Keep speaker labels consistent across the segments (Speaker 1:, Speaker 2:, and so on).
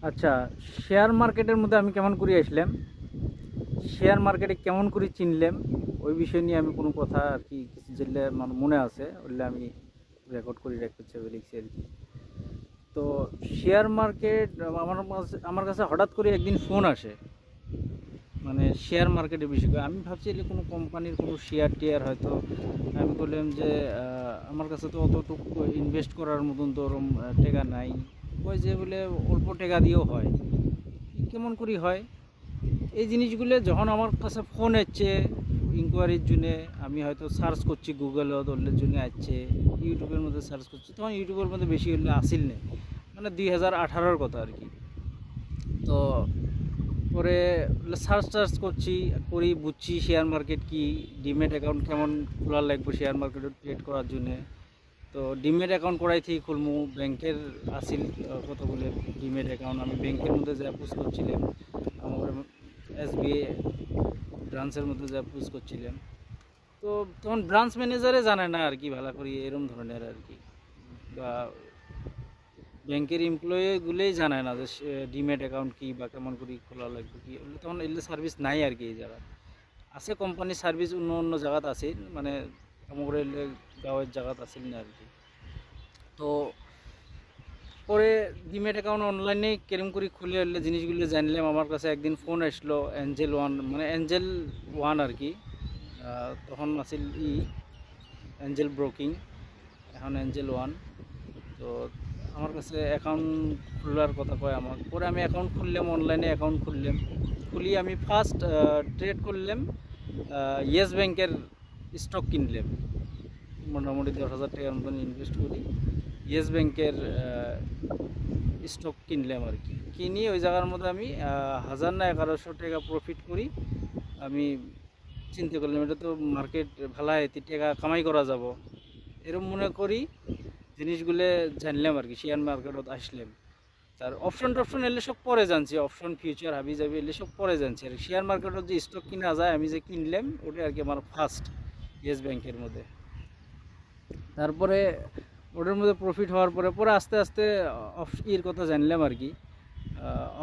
Speaker 1: আচ্ছা, শেয়ার মার্কেটের মধ্যে আমি কেমন করে আসলাম, শেয়ার মার্কেটে কেমন করে চিনলাম, ওই বিষয় নিয়ে আমি কোনো কথা আর কি কিছু যেগুলো মনে আছে ওগুলো আমি রেকর্ড করে রাখতে চাই লিখছি আর কি। তো শেয়ার মার্কেট আমার কাছে হঠাৎ করে একদিন ফোন আসে, মানে শেয়ার মার্কেটের বিষয় করে। আমি ভাবছি এলে কোনো কোম্পানির কোনো শেয়ার টেয়ার হয়তো। আমি বললাম যে আমার কাছে তো অতটুকু ইনভেস্ট করার মতন তো ওরম টাকা নাই। ওই যে বলে অল্প টাকা দিয়েও হয়, কেমন করি হয় এই জিনিসগুলো। যখন আমার কাছে ফোন আসছে ইনকোয়ারির জন্য, আমি হয়তো সার্চ করছি গুগলে, ওদের জন্য আসছে, ইউটিউবের মধ্যে সার্চ করছি, তখন ইউটিউবের মধ্যে বেশি হলে আসিল নেই, মানে 2018-র কথা আর কি। তো পরে সার্চ টার্চ করছি, বুঝছি শেয়ার মার্কেট কি, ডিমেট অ্যাকাউন্ট কেমন খোলা লাগবে শেয়ার মার্কেটে ট্রেড করার জন্যে। তো ডিমেট অ্যাকাউন্ট করাই থেকে খুলমু, ব্যাংকের আসিল কতগুলো ডিমেট অ্যাকাউন্ট। আমি ব্যাংকের মধ্যে যা পুষ করছিলাম, আমার SBI ব্রাঞ্চের মধ্যে যা পুষ করছিলাম। তো তখন ব্রাঞ্চ ম্যানেজারে জানে না আর কি ভালো করি এরম ধরনের আর কি, বা ব্যাংকের এমপ্লয়িগুলোই জানে না যে ডিমেট অ্যাকাউন্ট কী বা কেমন করে খোলা লাগবে কি, ওগুলো তখন এগুলো সার্ভিস নাই আর কি। এই জায়গা আছে কোম্পানির সার্ভিস অন্য অন্য জায়গাত আছে, মানে আমার গাঁয়ের জায়গাত আছিল না আর কি। তো পরে ডিমেট অ্যাকাউন্ট অনলাইনে কেরম করে খুলে এলে জিনিসগুলো জানলাম। আমার কাছে একদিন ফোন আসলো এঞ্জেল ওয়ান, মানে এঞ্জেল ওয়ান আর কি। তখন আছিল এঞ্জেল ব্রোকিং, এখন এঞ্জেল ওয়ান। তো আমার কাছে অ্যাকাউন্ট খোলার কথা কয় আমার। পরে আমি অ্যাকাউন্ট খুললাম, অনলাইনে অ্যাকাউন্ট খুললাম। খুলি আমি ফার্স্ট ট্রেড করলাম ইয়েস ব্যাংকের স্টক কিনলাম। মোটামুটি 10,000 টাকার মতন ইনভেস্ট করি, ইয়েস ব্যাংকের স্টক কিনলাম আর কি। কিনি ওই জায়গার মধ্যে আমি 1000 না 1100 টাকা প্রফিট করি। আমি চিন্তা করলাম এটা তো মার্কেট ভালো, এতে টাকা কামাই করা যাব, এরকম মনে করি জিনিসগুলো জানলাম আর কি। শেয়ার মার্কেটত আসলাম, তার অপশন টপশন এলে সব পরে জানছি, অপশন ফিউচার হাবি যাবি এলে সব পরে জানছি আর শেয়ার মার্কেটত যে স্টক কিনা যায় আমি যে কিনলাম ওটা আর কি আমার ফার্স্ট ইয়েস ব্যাংকের মধ্যে। তারপরে ওটার মধ্যে প্রফিট হওয়ার পরে পরে আস্তে আস্তে ইর কথা জানলাম আর কি,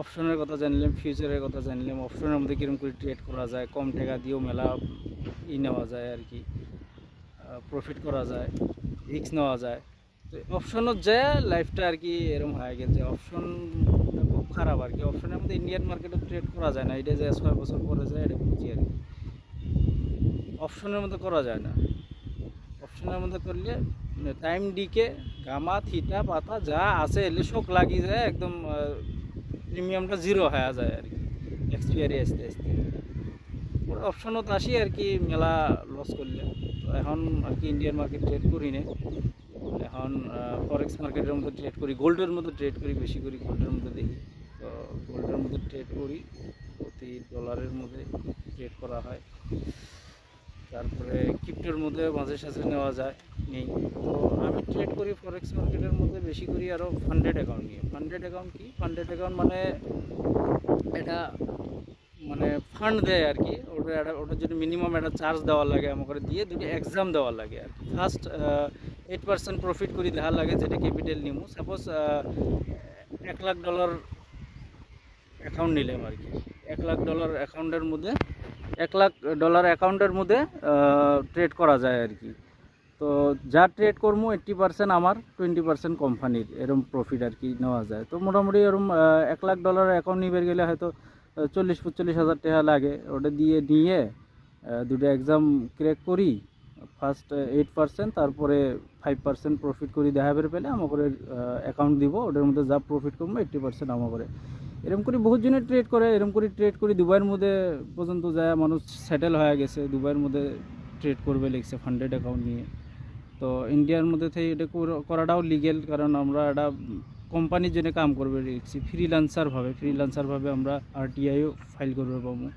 Speaker 1: অপশনের কথা জানলাম, ফিউচারের কথা জানলাম, অপশনের মধ্যে কীরকম করে ট্রেড করা যায়, কম টাকা দিয়েও মেলা নেওয়া যায় আর কি, প্রফিট করা যায়, রিস্ক নেওয়া যায়। তো অপশনত যে লাইফটা আর কি এরকম হয়ে গেছে। অপশন খুব খারাপ আর কি, অপশনের মধ্যে ইন্ডিয়ান মার্কেটে ট্রেড করা যায় না, এটা যে 6 বছর পরে যায় এটা বুঝছি আর কি। অপশনের মধ্যে করা যায় না, অপশনের মধ্যে করলে টাইম ডিকে গামা থিটা পাতা যা আছে এলে শোক লাগিয়ে যায়, একদম প্রিমিয়ামটা জিরো হয়ে যায় আর কি এক্সপায়ারি আসতে আসতে। ওর অপশনত আসি আর কি মেলা লস করলে। তো এখন আর কি ইন্ডিয়ান মার্কেট ট্রেড করি না, এখন ফরেক্স মার্কেটের মধ্যে ট্রেড করি, গোল্ডের মধ্যে ট্রেড করি, বেশি করি গোল্ডের মধ্যে দেখি। তো গোল্ডের মধ্যে ট্রেড করি, প্রতি ডলারের মধ্যে ট্রেড করা হয়। তারপরে ক্রিপ্টোর মধ্যে মাঝে সাঝে নেওয়া যায়, নেই। তো আমি ট্রেড করি ফরেক্স মার্কেটের মধ্যে বেশি করি আরও ফান্ডেড অ্যাকাউন্ট নিয়ে। ফান্ডেড অ্যাকাউন্ট কি, ফান্ডেড অ্যাকাউন্ট মানে এটা মানে ফান্ড দেয় আর কি। ওটার জন্য মিনিমাম একটা চার্জ দেওয়া লাগে, আমাকে দিয়ে দুটো এক্সাম দেওয়া লাগে আর কি। ফার্স্ট 8% প্রফিট করে দেওয়া লাগে, যেটা ক্যাপিটাল নিমু। সাপোজ $1,00,000 অ্যাকাউন্ট নিলাম আর কি, $1,00,000 অ্যাকাউন্টের মধ্যে $1,00,000 অ্যাকাউন্টের মধ্যে ট্রেড করা যায় আর কি। তো যা ট্রেড করবো 80% আমার, 20% কোম্পানির, এরম প্রফিট আর কি নেওয়া যায়। তো মোটামুটি এরম $1,00,000 অ্যাকাউন্ট নিবে গেলে হয়তো 40-45 হাজার টাকা লাগে। ওটা দিয়ে নিয়ে দুটো এক্সাম ক্র্যাক করি, ফার্স্ট 8%, তারপরে 5% প্রফিট করি দেখা বের পেলে আমার করে অ্যাকাউন্ট দিব, ওটার মধ্যে যা প্রফিট করবো 80% আমার করে। এরকম করে বহুত জনে ট্রেড করে, এরকম করে ট্রেড করি দুবাইয়ের মধ্যে পর্যন্ত যায় মানুষ সেটেল হয়ে গেছে, দুবাইয়ের মধ্যে ট্রেড করবে লিখছে ফান্ডেড অ্যাকাউন্ট নিয়ে। তো ইন্ডিয়ার মধ্যে থেকে এটা করাটাও লিগেল, কারণ আমরা একটা কোম্পানির জন্য কাম করবে লিখছি, ফ্রিল্যান্সারভাবে আমরা RTIও ফাইল করবে পাবো।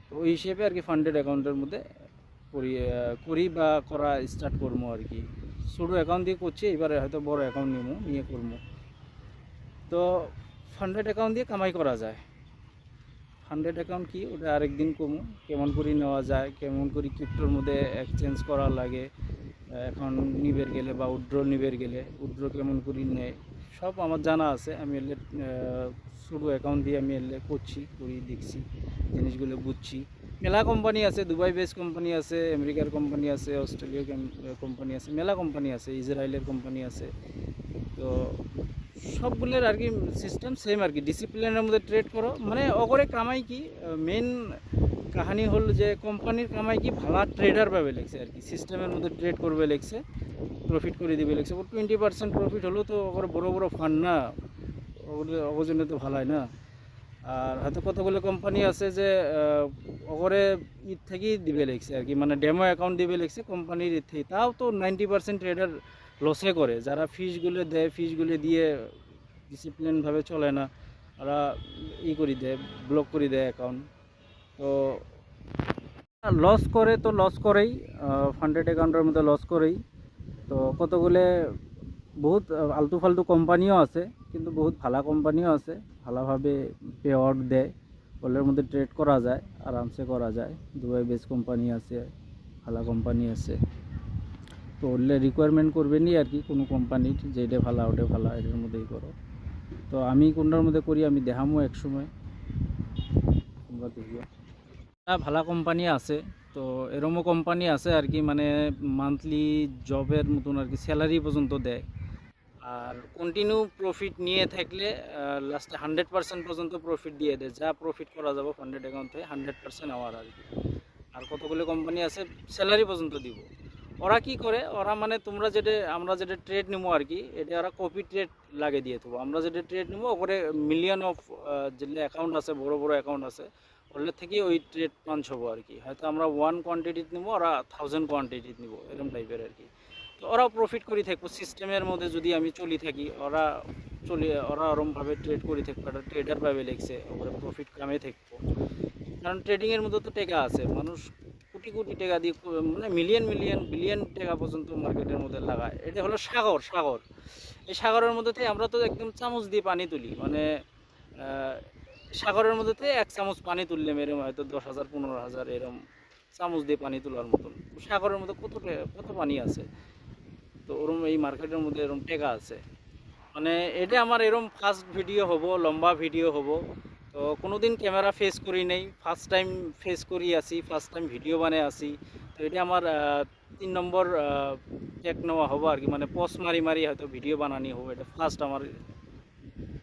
Speaker 1: তো ওই হিসেবে আর কি ফান্ডেড অ্যাকাউন্টের মধ্যে করি বা করা স্টার্ট করবো আর কি। ছোটো অ্যাকাউন্ট দিয়ে করছি, এবারে হয়তো বড় অ্যাকাউন্ট নিয়ে করবো। তো ফান্ডেড অ্যাকাউন্ট দিয়ে কামাই করা যায়। ফান্ডেড অ্যাকাউন্ট কি ওটা আরেকদিন কমু কেমন করে নেওয়া যায়, কেমন করে ক্রিপ্টোর মধ্যে এক্সচেঞ্জ করা লাগে, এখন নিবের গেলে বা উইথড্র নিবের গেলে উইথড্র কেমন করে নেয় সব আমার জানা আছে। আমি এলে শুরু অ্যাকাউন্ট দিয়ে আমি এলে করি দেখছি, জিনিসগুলো বুঝছি। মেলা কোম্পানি আছে, দুবাই বেস কোম্পানি আছে, আমেরিকার কোম্পানি আছে, অস্ট্রেলিয়ার কোম্পানি আছে, মেলা কোম্পানি আছে, ইসরায়েলের কোম্পানি আছে। তো সবগুলোর আর কি সিস্টেম সেম আর কি, ডিসিপ্লিনের মধ্যে ট্রেড করো। মানে অগরে কামাই কি, মেন কাহানি হল যে কোম্পানির কামাই কি ভালো ট্রেডার পাবে লেগছে আর কি, সিস্টেমের মধ্যে ট্রেড করবে লেগছে, প্রফিট করে দিবে লেগছে। ওর 20% প্রফিট হলেও তো ওর বড় বড় ফান্ড না, ওগুলো অগজনে তো ভালোই না। আর হয়তো কতগুলো কোম্পানি আছে যে ওগরে ঈদ থেকেই দিবে লেগছে আর কি, মানে ডেমো অ্যাকাউন্ট দিবে লেগছে কোম্পানির ঈদ থেকে, তাও তো 90% ট্রেডার লসে করে। যারা ফিসগুলো দেয়, ফিসগুলো দিয়ে ডিসিপ্লিনভাবে চলে না, ওরা করে দেয়, ব্লক করে দেয় অ্যাকাউন্ট। তো লস করে তো লস করেই, ফান্ডেড অ্যাকাউন্টের মধ্যে লস করেই। তো কতগুলো বহুত আলতু ফালতু কোম্পানিও আছে, কিন্তু বহুত ভালো কোম্পানিও আছে, ভালোভাবে পে আউট দেয়, ওগুলোর মধ্যে ট্রেড করা যায়, আরামসে করা যায়। দুবাই বেস কোম্পানি আছে, ভালো কোম্পানি আছে। তো ওগুলো রিকোয়ারমেন্ট করবে নি আর কি কোনো কোম্পানির, যে এটা ভালো ওটা ভালো, এটার মধ্যেই করো। তো আমি কোনটার মধ্যে করি আমি দেখামো এক সময়, তোমরা দেখবে। ভালো কোম্পানি আছে, তো এরমও কোম্পানি আছে আর কি, মানে মান্থলি জবের মতন আর কি, স্যালারি পর্যন্ত দেয়। আর কন্টিনিউ প্রফিট নিয়ে থাকলে লাস্টে 100% পর্যন্ত প্রফিট দিয়ে দেয়, যা প্রফিট করা যাবে ফান্ডেড অ্যাকাউন্ট থেকে 100% আমার আর কি। আর কতগুলো কোম্পানি আছে স্যালারি পর্যন্ত দিব। ওরা কি করে, ওরা মানে আমরা যেটা ট্রেড নেবো আর কি, এটা ওরা কপি ট্রেড লাগে দিয়ে দেবো। আমরা যেটা ট্রেড নেবো ওপরে মিলিয়ন অফ যেগুলো অ্যাকাউন্ট আছে, বড় বড় অ্যাকাউন্ট আছে, ওগুলোর থেকে ওই ট্রেড পাঞ্চ হবো আর কি। হয়তো আমরা 1 কোয়ান্টিটি নেবো, ওরা 1000 কোয়ান্টিটি নেবো, এরকম টাইপের আর কি। তো ওরাও প্রফিট করে থাকবো সিস্টেমের মধ্যে যদি আমি চলি থাকি, ওরা ওরমভাবে ট্রেড করে থাকবো, একটা ট্রেডার পাবে লেগছে, ওপরে প্রফিট কামে থাকবো। কারণ ট্রেডিংয়ের মধ্যে তো টাকা আছে, মানুষ কোটি কোটি টাকা দিয়ে, মানে মিলিয়ন মিলিয়ন বিলিয়ন টাকা পর্যন্ত মার্কেটের মধ্যে লাগায়। এটা হলো সাগর। এই সাগরের মধ্যে থেকে আমরা তো একদম চামচ দিয়ে পানি তুলি, মানে সাগরের মধ্যে থেকে 1 চামচ পানি তুললে এরম হয়তো 10,000 15,000 এরম চামচ দিয়ে পানি তোলার মতন। সাগরের মধ্যে কত পানি আছে। তো ওরম এই মার্কেটের মধ্যে এরম টাকা আছে। মানে এটা আমার এরম ফার্স্ট ভিডিও হবো, লম্বা ভিডিও হবো। তো কোনোদিন ক্যামেরা ফেস করি নেই, ফার্স্ট টাইম ফেস করি আসি, ফার্স্ট টাইম ভিডিও বানিয়ে আসি। তো এটা আমার 3 নম্বর টেক নেওয়া হবো আর কি, মানে পজ মারি হয়তো ভিডিও বানানি হবে। এটা ফার্স্ট আমার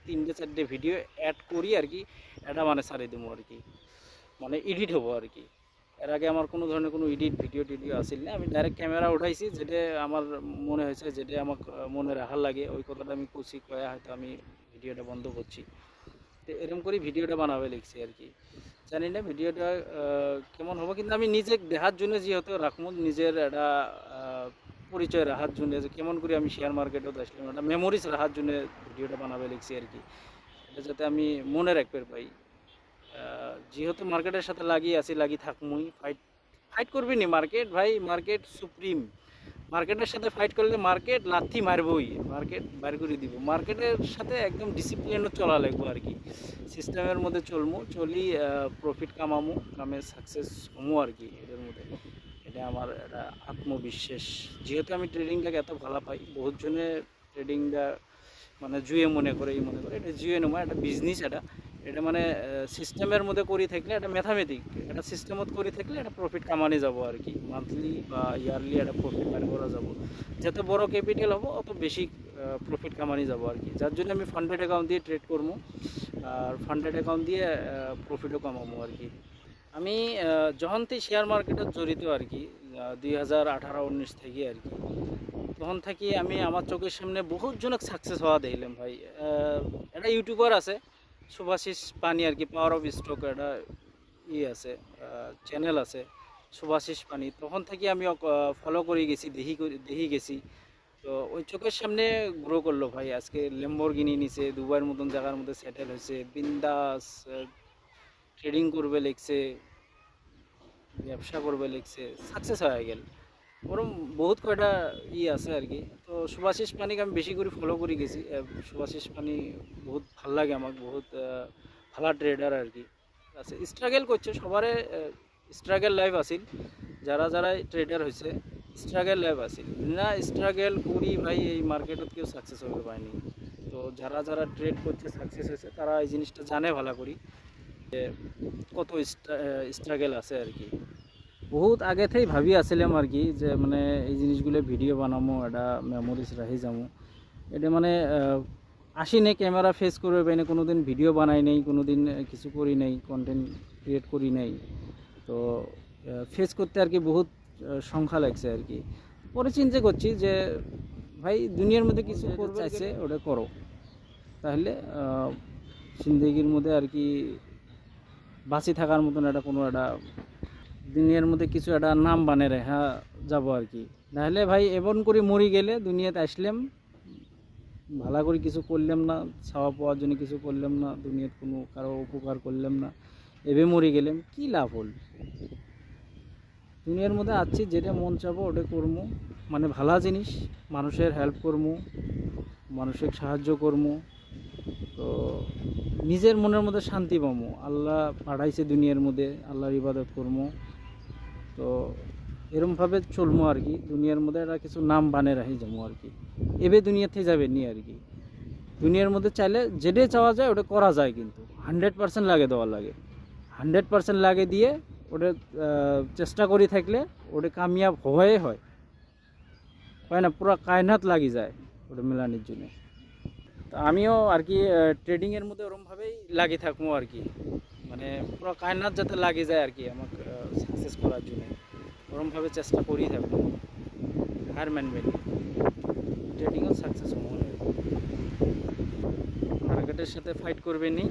Speaker 1: 3-4টে ভিডিও অ্যাড করি আর কি, এটা মানে ছাড়ি দেবো আর কি, মানে এডিট হবো আর কি। এর আগে আমার কোনো ধরনের কোনো ভিডিও আসিল না, আমি ডাইরেক্ট ক্যামেরা উঠাইছি, যেটা আমার মনে হয়েছে, যেটা আমার মনে রাখার লাগে ওই কথাটা আমি করছি, কয়া হয়তো আমি ভিডিওটা বন্ধ করছি। তো এরকম করে ভিডিওটা বানাবে লিখছি আর কি। জানি না ভিডিওটা কেমন হবে, কিন্তু আমি নিজে দেখার জন্য যেহেতু রাখবো, নিজের একটা পরিচয় রাখার জন্য, যে কেমন করে আমি শেয়ার মার্কেটে আসলাম, একটা মেমোরিজ রাখার জন্য ভিডিওটা বানাবে লিখছি আর কি। এটা যাতে আমি মনে রাখতে পাই। যেহেতু মার্কেটের সাথে লাগি থাকমুই, ফাইট করবি নি মার্কেট ভাই, মার্কেট সুপ্রিম। মার্কেটের সাথে ফাইট করলে মার্কেট লাথি মারবই, মার্কেট বাইর করে দিব। মার্কেটের সাথে একদম ডিসিপ্লিনও চলা লাগবো আর কি, সিস্টেমের মধ্যে চলি, প্রফিট কামে সাকসেস হমো আর কি এটার মধ্যে। এটা আমার একটা আত্মবিশ্বাস। যেহেতু আমি ট্রেডিংটাকে এত ভালো পাই, বহুত জনে ট্রেডিংটা মানে জুয়ে মনে করে এটা জুয়ে নয়, একটা বিজনেস। এটা মানে সিস্টেমের মধ্যে করে থাকলে, এটা ম্যাথামেটিক, একটা সিস্টেমত করে থাকলে এটা প্রফিট কামানি যাব আর কি, মান্থলি বা ইয়ারলি একটা প্রফিট বার করা যাব। যত বড় ক্যাপিটাল হবো অত বেশি প্রফিট কামানি যাব আর কি। যার জন্য আমি ফান্ডেড অ্যাকাউন্ট দিয়ে ট্রেড করবো, আর ফান্ডেড অ্যাকাউন্ট দিয়ে প্রফিটও কামাবো আর কি। আমি যখন থেকে শেয়ার মার্কেটে জড়িত আর কি, 2018-19 থেকে আর কি, তখন থেকে আমি আমার চোখের সামনে বহুত জনক সাকসেস হওয়া দেখলাম ভাই। একটা ইউটিউবার আছে শুভাশিস পানি আর কি, পাওয়ার অফ স্টক, একটা আছে চ্যানেল আছে শুভাশিস পানি। তখন থেকে আমি ফলো করে গেছি, দেখি গেছি। তো ওই চোখের সামনে গ্রো করলো ভাই, আজকে ল্যাম্বরগিনি নিছে, দুবাইয়ের মতন জায়গার মধ্যে সেটেল হয়েছে, বিন্দাস ট্রেডিং করবে লিখছে, ব্যবসা করবে লিখছে, সাকসেস হয়ে গেল। ওরম বহুত কয়টা আছে আর কি। তো শুভাশিস পানিকে আমি বেশি করে ফলো করে গেছি। শুভাশিস পানি বহুত ভাল লাগে আমাকে, বহুত ভালো ট্রেডার আর কি। আছে স্ট্রাগল করছে সবারে, স্ট্রাগল লাইফ আসিল, যারা যারা ট্রেডার হয়েছে স্ট্রাগল লাইফ আসিল না, স্ট্রাগল করি ভাই এই মার্কেটত কেউ সাকসেস হতে পারেনি। তো যারা যারা ট্রেড করছে সাকসেস হয়েছে তারা এই জিনিসটা জানে ভালো করি যে কত স্ট্রাগল আছে আর কি। বহুত আগে থেকেই ভাবি আসছিলাম আর কি যে মানে এই জিনিসগুলো ভিডিও বানাবো, এটা মেমোরিজ রাখি যাবো, এটা মানে আসি নেই ক্যামেরা ফেস করে পাই না, কোনো দিন ভিডিও বানাই নেই, কোনো দিন কিছু করি নাই, কন্টেন্ট ক্রিয়েট করি নাই। তো ফেস করতে আর কি বহুত সংখ্যা লাগছে আর কি। পরে চিন্তা করছি যে ভাই দুনিয়ার মধ্যে কিছু করতে চাইছে ওটা করো, তাহলে জিন্দগির মধ্যে আর কি বাঁচি থাকার মতন একটা কোনো একটা দুনিয়ার মধ্যে কিছু একটা নাম বানিয়ে রেখা যাবো আর কি। নাহলে ভাই এমন করে মরি গেলে দুনিয়াতে আসলাম ভালো করে কিছু করলাম না, ছাওয়া পাওয়ার জন্য কিছু করলাম না, দুনিয়ার কোনো কারো উপকার করলাম না, এবে মরে গেলাম, কি লাভ হল? দুনিয়ার মধ্যে আছি যেটা মন চাবো ওটা করবো, মানে ভালো জিনিস, মানুষের হেল্প করবো, মানুষের সাহায্য করবো, তো নিজের মনের মধ্যে শান্তি পাবো। আল্লাহ পাঠাইছে দুনিয়ার মধ্যে, আল্লাহর ইবাদত করবো, তো এরমভাবে চলবো আর কি। দুনিয়ার মধ্যে একটা কিছু নাম বানিয়ে রাখি যাবো আর কি, এবে দুনিয়াতে যাবে নি আর কি। দুনিয়ার মধ্যে চাইলে যেটাই চাওয়া যায় ওটা করা যায়, কিন্তু 100% লাগে দেওয়া লাগে, 100% লাগে দিয়ে ওটা চেষ্টা করি থাকলে ওটা কামিয়াব হয়ে হয় না, পুরো কায়নাত লাগি যায় ওটা মেলানির জন্য। তো আমিও আর কি ট্রেডিংয়ের মধ্যে ওরমভাবেই লাগি থাকবো আর কি, মানে পুরো কায়নাত যাতে লাগে যায় আর কি আমাকে সাকসেস করার জন্য, ওরমভাবে চেষ্টা করেই থাকবো, হার মানবে না, ট্রেডিংও সাকসেস হবো। মার্কেটের সাথে ফাইট করবে নি,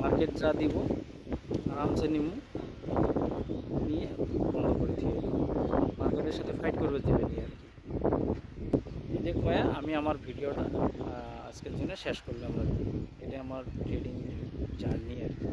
Speaker 1: মার্কেট যা দিব আরামসে নিমু, নিয়ে বন্ধ করে দিয়ে মার্কেটের সাথে ফাইট করবে দেবে নি আর কি। এটা কয়ে আমি আমার ভিডিওটা আজকের জন্য শেষ করলাম আর কি। এটা আমার ট্রেডিং জার্নি আর কি।